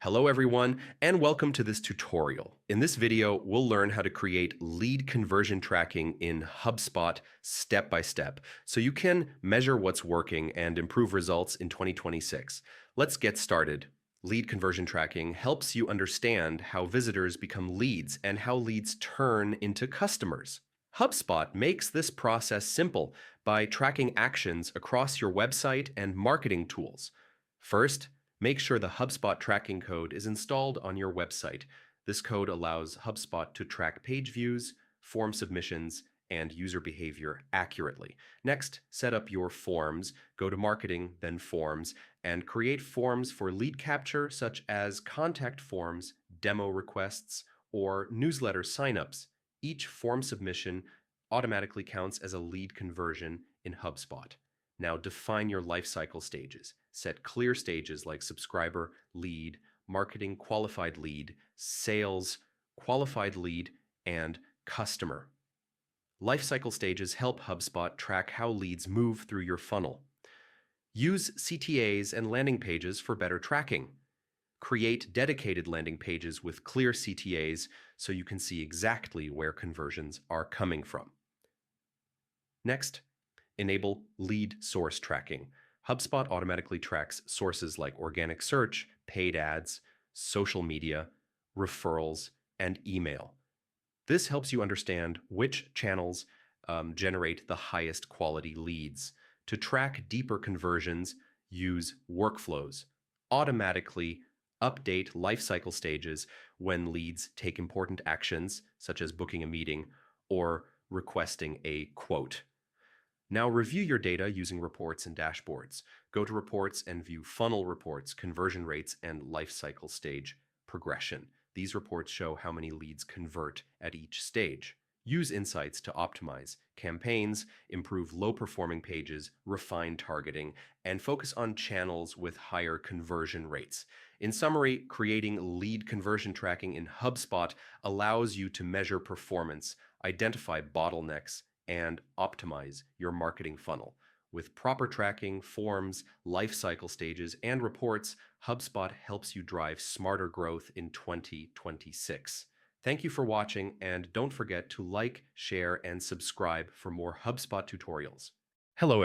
Hello everyone, and welcome to this tutorial. In this video, we'll learn how to create lead conversion tracking in HubSpot step by step, so you can measure what's working and improve results in 2026. Let's get started. Lead conversion tracking helps you understand how visitors become leads and how leads turn into customers. HubSpot makes this process simple by tracking actions across your website and marketing tools. First, make sure the HubSpot tracking code is installed on your website. This code allows HubSpot to track page views, form submissions, and user behavior accurately. Next, set up your forms, go to Marketing, then Forms, and create forms for lead capture such as contact forms, demo requests, or newsletter signups. Each form submission automatically counts as a lead conversion in HubSpot. Now define your lifecycle stages. Set clear stages like subscriber, lead, marketing, qualified lead, sales, qualified lead, and customer. Lifecycle stages help HubSpot track how leads move through your funnel. Use CTAs and landing pages for better tracking. Create dedicated landing pages with clear CTAs so you can see exactly where conversions are coming from. Next, enable lead source tracking. HubSpot automatically tracks sources like organic search, paid ads, social media, referrals, and email. This helps you understand which channels generate the highest quality leads. To track deeper conversions, use workflows. Automatically update lifecycle stages when leads take important actions, such as booking a meeting or requesting a quote. Now review your data using reports and dashboards. Go to reports and view funnel reports, conversion rates, and lifecycle stage progression. These reports show how many leads convert at each stage. Use insights to optimize campaigns, improve low-performing pages, refine targeting, and focus on channels with higher conversion rates. In summary, creating lead conversion tracking in HubSpot allows you to measure performance, identify bottlenecks, and optimize your marketing funnel. With proper tracking, forms, lifecycle stages, and reports, HubSpot helps you drive smarter growth in 2026. Thank you for watching, and don't forget to like, share, and subscribe for more HubSpot tutorials. Hello,